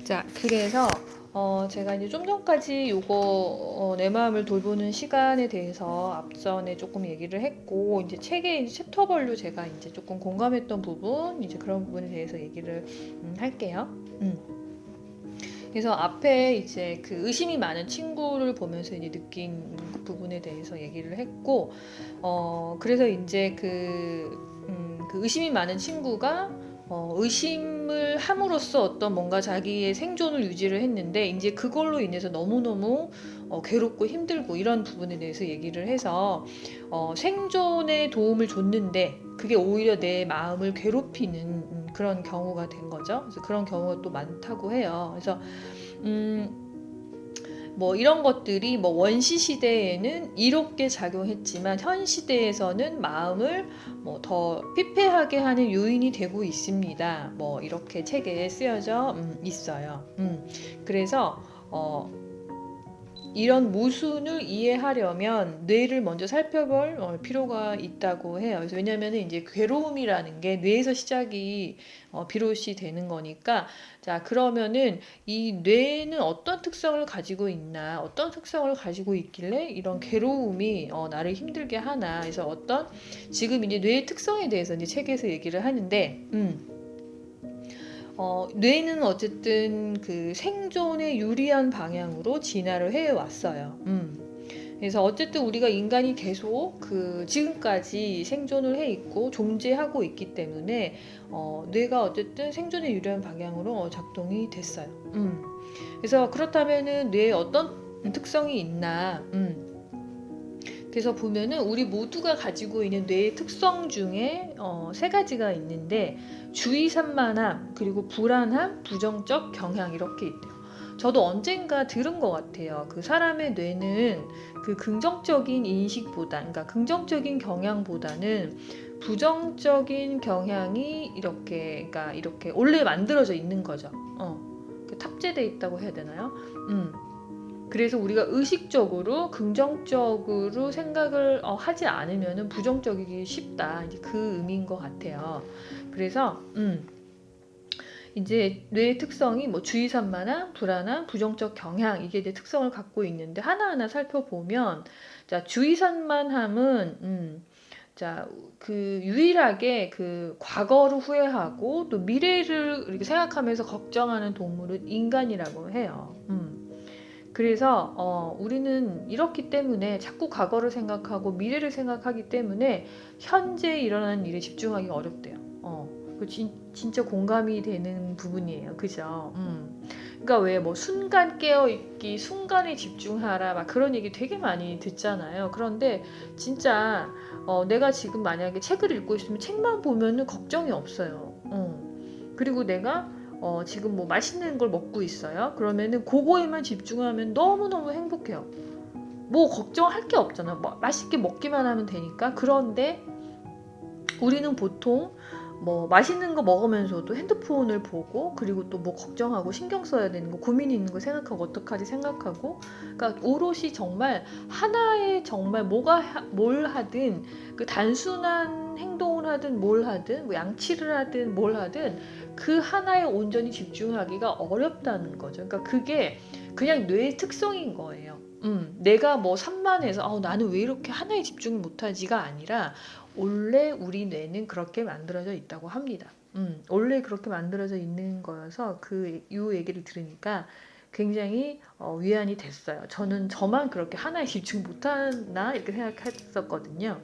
자, 그래서 제가 이제 좀 전까지 요거 내 마음을 돌보는 시간에 대해서 앞전에 조금 얘기를 했고, 이제 책의 이제 챕터별로 제가 이제 조금 공감했던 부분, 이제 그런 부분에 대해서 얘기를 할게요. 그래서 앞에 이제 그 의심이 많은 친구를 보면서 이제 느낀 그 부분에 대해서 얘기를 했고, 그래서 이제 그 의심이 많은 친구가 의심을 함으로써 어떤 뭔가 자기의 생존을 유지를 했는데, 이제 그걸로 인해서 너무너무 괴롭고 힘들고 이런 부분에 대해서 얘기를 해서 생존에 도움을 줬는데 그게 오히려 내 마음을 괴롭히는 그런 경우가 된 거죠. 그래서 그런 경우가 또 많다고 해요. 그래서 뭐 이런 것들이 뭐 원시 시대에는 이롭게 작용했지만 현 시대에서는 마음을 뭐 더 피폐하게 하는 요인이 되고 있습니다. 뭐 이렇게 책에 쓰여져 있어요. 그래서 이런 모순을 이해하려면 뇌를 먼저 살펴볼 필요가 있다고 해요. 그래서 왜냐하면 이제 괴로움이라는 게 뇌에서 시작이 비롯이 되는 거니까, 자, 그러면은 이 뇌는 어떤 특성을 가지고 있나, 어떤 특성을 가지고 있길래 이런 괴로움이 나를 힘들게 하나. 그래서 지금 이제 뇌의 특성에 대해서 이제 책에서 얘기를 하는데, 뇌는 어쨌든 그 생존에 유리한 방향으로 진화를 해왔어요. 그래서 어쨌든 우리가 인간이 계속 지금까지 생존을 해 있고 존재하고 있기 때문에 뇌가 어쨌든 생존에 유리한 방향으로 작동이 됐어요. 그래서 그렇다면은 뇌에 어떤 특성이 있나? 그래서 보면은 우리 모두가 가지고 있는 뇌의 특성 중에 세 가지가 있는데, 주의 산만함, 그리고 불안함, 부정적 경향 이렇게 있대요. 저도 언젠가 들은 것 같아요. 그 사람의 뇌는 그 긍정적인 인식보다, 그러니까 긍정적인 경향보다는 부정적인 경향이 그러니까 이렇게 원래 만들어져 있는 거죠. 탑재돼 있다고 해야 되나요? 그래서 우리가 의식적으로 긍정적으로 생각을 하지 않으면 부정적이기 쉽다. 이제 그 의미인 것 같아요. 그래서 이제 뇌의 특성이 뭐 주의산만함, 불안함, 부정적 경향, 이게 이제 특성을 갖고 있는데, 하나하나 살펴보면, 자, 주의산만함은 자, 유일하게 그 과거를 후회하고 또 미래를 이렇게 생각하면서 걱정하는 동물은 인간이라고 해요. 그래서 우리는 이렇기 때문에 자꾸 과거를 생각하고 미래를 생각하기 때문에 현재 일어나는 일에 집중하기 어렵대요. 진짜 공감이 되는 부분이에요. 그죠? 그러니까 왜 뭐 순간 깨어있기, 순간에 집중하라, 막 그런 얘기 되게 많이 듣잖아요. 그런데 진짜 내가 지금 만약에 책을 읽고 있으면 책만 보면은 걱정이 없어요. 그리고 내가 지금 뭐 맛있는 걸 먹고 있어요. 그러면은 그거에만 집중하면 너무너무 행복해요. 뭐 걱정할 게 없잖아. 뭐 맛있게 먹기만 하면 되니까. 그런데 우리는 보통 뭐 맛있는 거 먹으면서도 핸드폰을 보고, 그리고 또 뭐 걱정하고 신경 써야 되는 거, 고민이 있는 거 생각하고 어떡하지 생각하고, 그러니까 오롯이 정말 하나의 정말 뭘 하든, 그 단순한 행동을 하든 뭘 하든, 뭐 양치를 하든 뭘 하든 그 하나에 온전히 집중하기가 어렵다는 거죠. 그러니까 그게 그냥 뇌의 특성인 거예요. 내가 뭐 산만해서 나는 왜 이렇게 하나에 집중을 못하지가 아니라, 원래 우리 뇌는 그렇게 만들어져 있다고 합니다. 원래 그렇게 만들어져 있는 거여서 이 얘기를 들으니까 굉장히 위안이 됐어요. 저만 그렇게 하나에 집중 못하나 이렇게 생각했었거든요.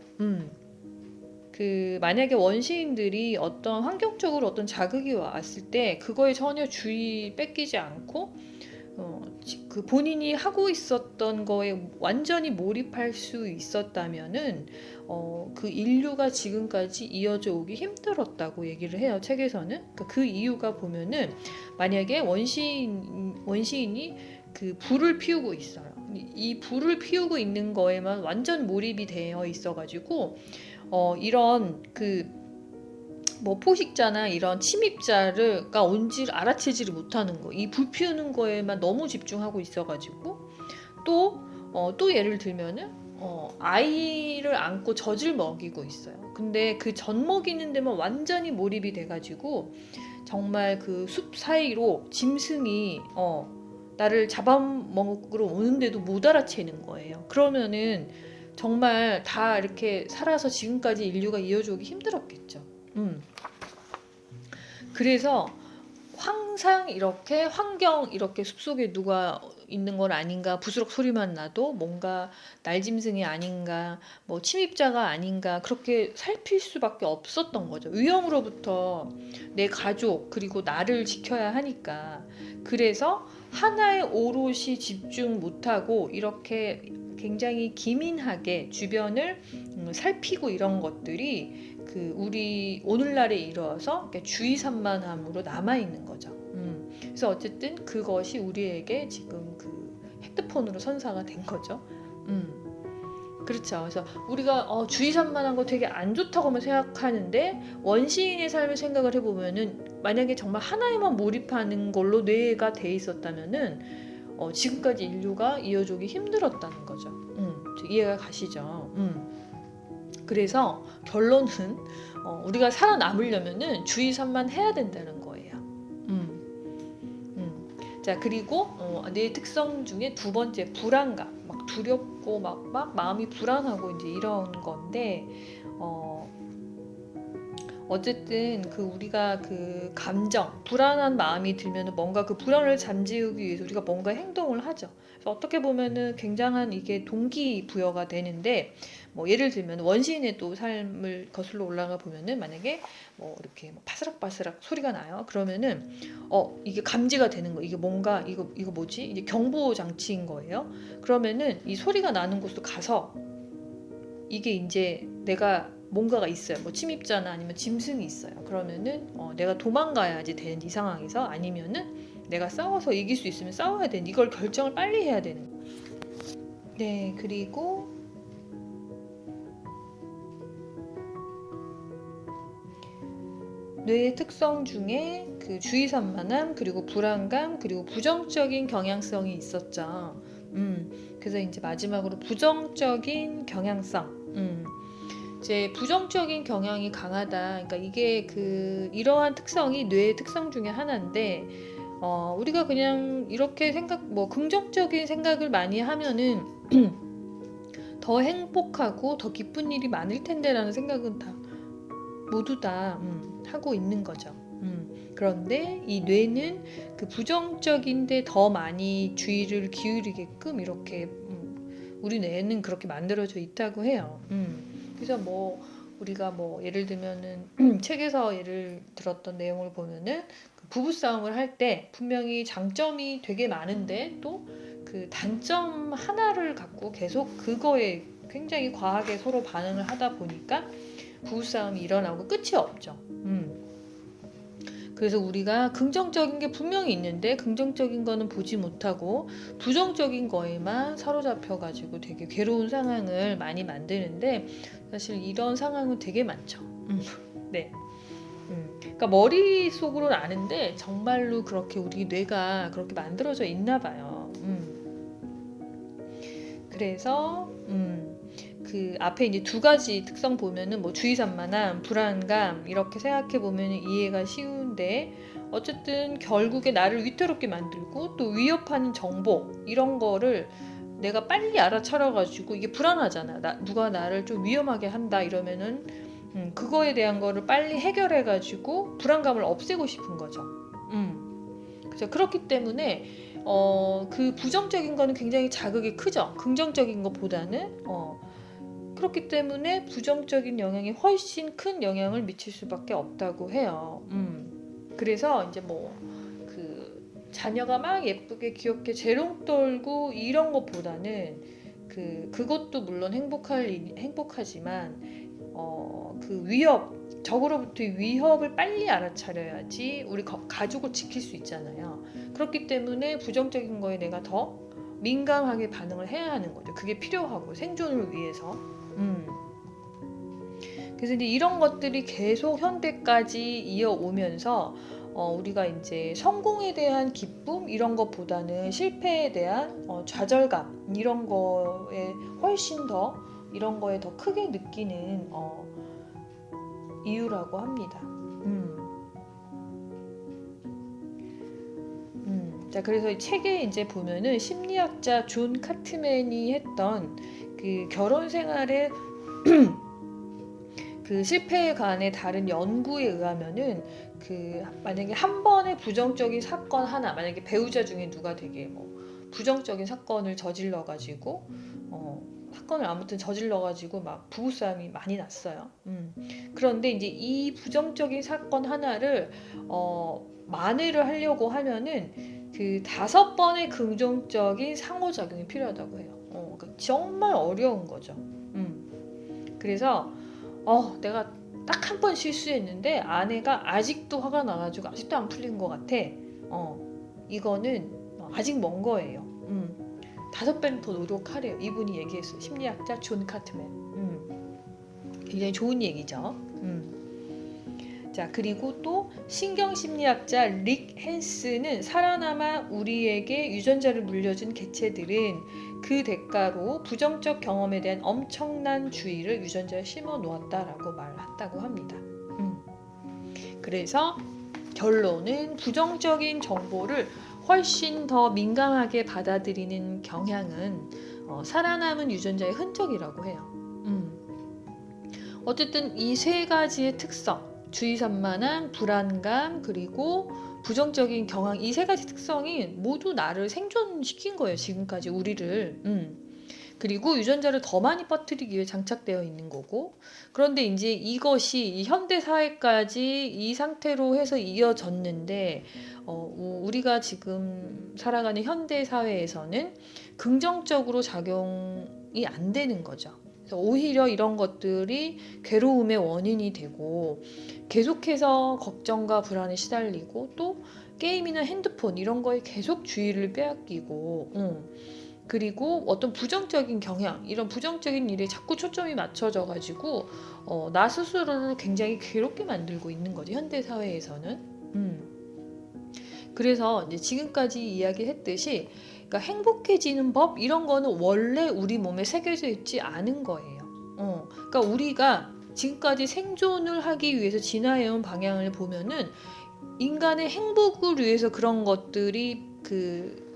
만약에 원시인들이 어떤 환경적으로 어떤 자극이 왔을 때 그거에 전혀 주의 뺏기지 않고 그 본인이 하고 있었던 거에 완전히 몰입할 수 있었다면은 그 인류가 지금까지 이어져 오기 힘들었다고 얘기를 해요. 책에서는. 그러니까 그 이유가 보면은, 만약에 원시인이 그 불을 피우고 있어요. 이 불을 피우고 있는 거에만 완전 몰입이 되어 있어가지고 이런 뭐 포식자나 이런 침입자가 온지를 알아채지를 못하는 거. 이 불 피우는 거에만 너무 집중하고 있어가지고, 또 예를 들면은 아이를 안고 젖을 먹이고 있어요. 근데 그 젖 먹이는 데만 완전히 몰입이 돼가지고 정말 그 숲 사이로 짐승이 나를 잡아먹으러 오는데도 못 알아채는 거예요. 그러면은 정말 다 이렇게 살아서 지금까지 인류가 이어져 오기 힘들었겠죠. 그래서 항상 이렇게 환경 이렇게 숲속에 누가 있는 건 아닌가, 부스럭 소리만 나도 뭔가 날짐승이 아닌가, 뭐 침입자가 아닌가 그렇게 살필 수밖에 없었던 거죠. 위험으로부터 내 가족 그리고 나를 지켜야 하니까. 그래서 하나에 오롯이 집중 못하고 이렇게 굉장히 기민하게 주변을 살피고 이런 것들이 그 우리 오늘날에 이르러서 주의산만함으로 남아 있는 거죠. 그래서 어쨌든 그것이 우리에게 지금 그 핸드폰으로 선사가 된 거죠. 그렇죠. 그래서 우리가 주의산만한 거 되게 안 좋다고만 생각하는데 원시인의 삶을 생각을 해보면은 만약에 정말 하나에만 몰입하는 걸로 뇌가 돼 있었다면은 지금까지 인류가 이어주기 힘들었다는 거죠. 이해가 가시죠? 그래서 결론은 우리가 살아남으려면은 주의산만해야 된다는 거예요. 자, 그리고 뇌 특성 중에 두 번째 불안감, 막 두렵고 막 마음이 불안하고 이제 이런 건데 어쨌든 그 우리가 그 감정, 불안한 마음이 들면은 뭔가 그 불안을 잠재우기 위해서 우리가 뭔가 행동을 하죠. 그래서 어떻게 보면은 굉장한 이게 동기부여가 되는데 뭐 예를 들면 원시인의 또 삶을 거슬러 올라가 보면은 만약에 뭐 이렇게 바스락바스락 소리가 나요. 그러면은 이게 감지가 되는 거. 이게 뭔가 이거 뭐지? 이제 경보 장치인 거예요. 그러면은 이 소리가 나는 곳으로 가서 이게 이제 내가 뭔가가 있어요. 뭐 침입자나 아니면 짐승이 있어요. 그러면은 내가 도망가야지 되는 이 상황에서 아니면은 내가 싸워서 이길 수 있으면 싸워야 되는 이걸 결정을 빨리 해야 되는 거예요. 네, 그리고 뇌의 특성 중에 그 주의산만함 그리고 불안감 그리고 부정적인 경향성이 있었죠. 그래서 이제 마지막으로 부정적인 경향성. 이제 부정적인 경향이 강하다. 그러니까 이게 그 이러한 특성이 뇌의 특성 중에 하나인데 우리가 그냥 이렇게 뭐 긍정적인 생각을 많이 하면은 더 행복하고 더 기쁜 일이 많을 텐데라는 생각은 다 모두 다 하고 있는 거죠. 그런데 이 뇌는 그 부정적인데 더 많이 주의를 기울이게끔 이렇게 우리 뇌는 그렇게 만들어져 있다고 해요. 그래서 뭐 우리가 뭐 예를 들면은 책에서 예를 들었던 내용을 보면은 그 부부싸움을 할 때 분명히 장점이 되게 많은데 또 그 단점 하나를 갖고 계속 그거에 굉장히 과하게 서로 반응을 하다 보니까 부부싸움이 일어나고 끝이 없죠. 그래서 우리가 긍정적인 게 분명히 있는데 긍정적인 거는 보지 못하고 부정적인 거에만 사로잡혀 가지고 되게 괴로운 상황을 많이 만드는데 사실 이런 상황은 되게 많죠. 네. 그러니까 머릿속으로는 아는데 정말로 그렇게 우리 뇌가 그렇게 만들어져 있나 봐요. 그래서 그 앞에 이제 두 가지 특성 보면은 뭐 주의산만함, 불안감 이렇게 생각해 보면 이해가 쉬운데 어쨌든 결국에 나를 위태롭게 만들고 또 위협하는 정보 이런 거를 내가 빨리 알아차려 가지고 이게 불안하잖아. 누가 나를 좀 위험하게 한다 이러면은 그거에 대한 거를 빨리 해결해 가지고 불안감을 없애고 싶은 거죠. 그래서 그렇기 때문에 그 부정적인 거는 굉장히 자극이 크죠. 긍정적인 것보다는 그렇기 때문에 부정적인 영향이 훨씬 큰 영향을 미칠 수밖에 없다고 해요. 그래서 이제 뭐 그 자녀가 막 예쁘게 귀엽게 재롱 떨고 이런 것보다는 그것도 물론 행복하지만 그 적으로부터의 위협을 빨리 알아차려야지 우리 가족을 지킬 수 있잖아요. 그렇기 때문에 부정적인 거에 내가 더 민감하게 반응을 해야 하는 거죠. 그게 필요하고 생존을 위해서. 그래서 이제 이런 것들이 계속 현대까지 이어오면서 우리가 이제 성공에 대한 기쁨 이런 것보다는 실패에 대한 좌절감 이런 거에 훨씬 더 이런 거에 더 크게 느끼는 이유라고 합니다. 자, 그래서 이 책에 이제 보면은 심리학자 존 카트맨이 했던 그 결혼 생활의 그 실패에 관해 다른 연구에 의하면은 그 만약에 한 번의 부정적인 사건 하나, 만약에 배우자 중에 누가 되게 뭐 부정적인 사건을 저질러 가지고 사건을 아무튼 저질러 가지고 막 부부싸움이 많이 났어요. 그런데 이제 이 부정적인 사건 하나를 만회를 하려고 하면은 그 5번의 긍정적인 상호작용이 필요하다고 해요. 그러니까 정말 어려운 거죠. 그래서 내가 딱 한 번 실수했는데 아내가 아직도 화가 나가지고 아직도 안 풀린 것 같아. 이거는 아직 먼 거예요. 5배는 더 노력하래요. 이분이 얘기했어요. 심리학자 존 카트맨. 굉장히 좋은 얘기죠. 자, 그리고 또 신경심리학자 릭 헨스는 살아남아 우리에게 유전자를 물려준 개체들은 그 대가로 부정적 경험에 대한 엄청난 주의를 유전자에 심어 놓았다라고 말했다고 합니다. 그래서 결론은 부정적인 정보를 훨씬 더 민감하게 받아들이는 경향은 살아남은 유전자의 흔적이라고 해요. 어쨌든 이 3가지의 특성, 주의산만함, 불안감, 그리고 부정적인 경향, 이 3가지 특성이 모두 나를 생존시킨 거예요. 지금까지 우리를. 그리고 유전자를 더 많이 퍼뜨리기 위해 장착되어 있는 거고, 그런데 이제 이것이 이 현대 사회까지 이 상태로 해서 이어졌는데 우리가 지금 살아가는 현대 사회에서는 긍정적으로 작용이 안 되는 거죠. 그래서 오히려 이런 것들이 괴로움의 원인이 되고 계속해서 걱정과 불안에 시달리고 또 게임이나 핸드폰 이런 거에 계속 주의를 빼앗기고 그리고 어떤 부정적인 경향, 이런 부정적인 일에 자꾸 초점이 맞춰져 가지고 나 스스로를 굉장히 괴롭게 만들고 있는 거죠. 현대 사회에서는. 그래서 이제 지금까지 이야기했듯이 그러니까 행복해지는 법 이런 거는 원래 우리 몸에 새겨져 있지 않은 거예요. 그러니까 우리가 지금까지 생존을 하기 위해서 진화해온 방향을 보면은 인간의 행복을 위해서 그런 것들이 그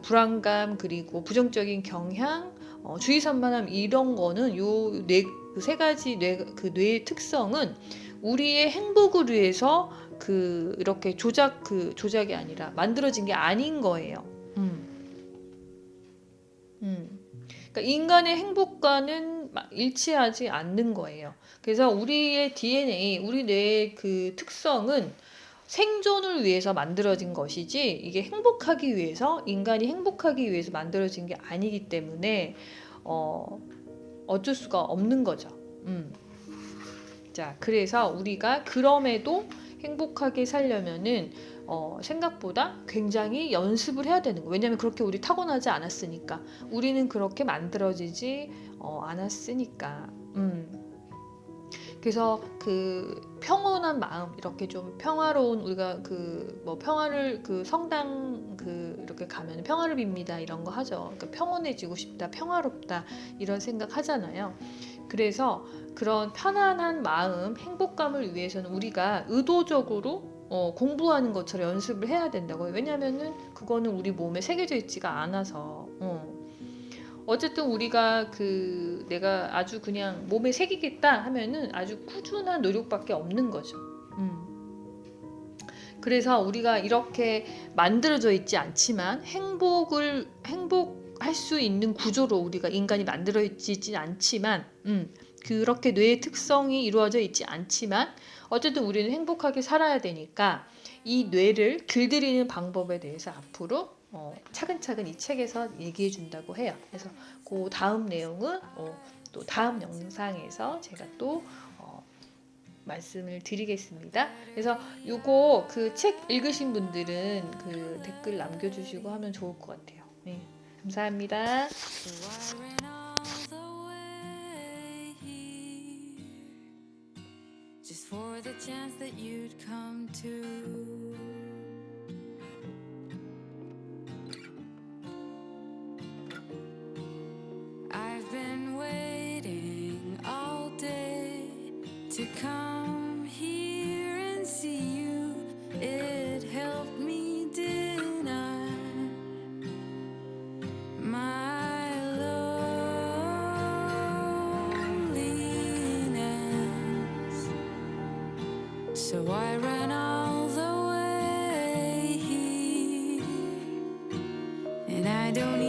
불안감 그리고 부정적인 경향, 주의산만함 이런 거는 그 3가지 뇌의 특성은 우리의 행복을 위해서 이렇게 조작이 아니라 만들어진 게 아닌 거예요. 그러니까 인간의 행복과는 일치하지 않는 거예요. 그래서 우리의 DNA, 우리 뇌의 그 특성은 생존을 위해서 만들어진 것이지 이게 행복하기 위해서 인간이 행복하기 위해서 만들어진 게 아니기 때문에 어쩔 수가 없는 거죠. 자, 그래서 우리가 그럼에도 행복하게 살려면은 생각보다 굉장히 연습을 해야 되는 거예요. 왜냐하면 그렇게 우리 타고나지 않았으니까. 우리는 그렇게 만들어지지 않았으니까. 그래서 그 평온한 마음, 이렇게 좀 평화로운 우리가 평화를 성당 이렇게 가면 평화를 빕니다 이런 거 하죠. 그러니까 평온해지고 싶다, 평화롭다 이런 생각 하잖아요. 그래서 그런 편안한 마음, 행복감을 위해서는 우리가 의도적으로 공부하는 것처럼 연습을 해야 된다고요. 왜냐하면은 그거는 우리 몸에 새겨져 있지가 않아서. 어쨌든 우리가 내가 아주 그냥 몸에 새기겠다 하면은 아주 꾸준한 노력밖에 없는 거죠. 그래서 우리가 이렇게 만들어져 있지 않지만 행복할 수 있는 구조로 우리가 인간이 만들어 있지 않지만 그렇게 뇌의 특성이 이루어져 있지 않지만 어쨌든 우리는 행복하게 살아야 되니까 이 뇌를 길들이는 방법에 대해서 앞으로 차근차근 이 책에서 얘기해 준다고 해요. 그래서 그 다음 내용은 또 다음 영상에서 제가 또 말씀을 드리겠습니다. 그래서 요거 그 책 읽으신 분들은 댓글 남겨주시고 하면 좋을 것 같아요. 네, 감사합니다. Just for the chance that you'd come to. I've been waiting all day to come here and see you. It helped me So I ran all the way here, and I don't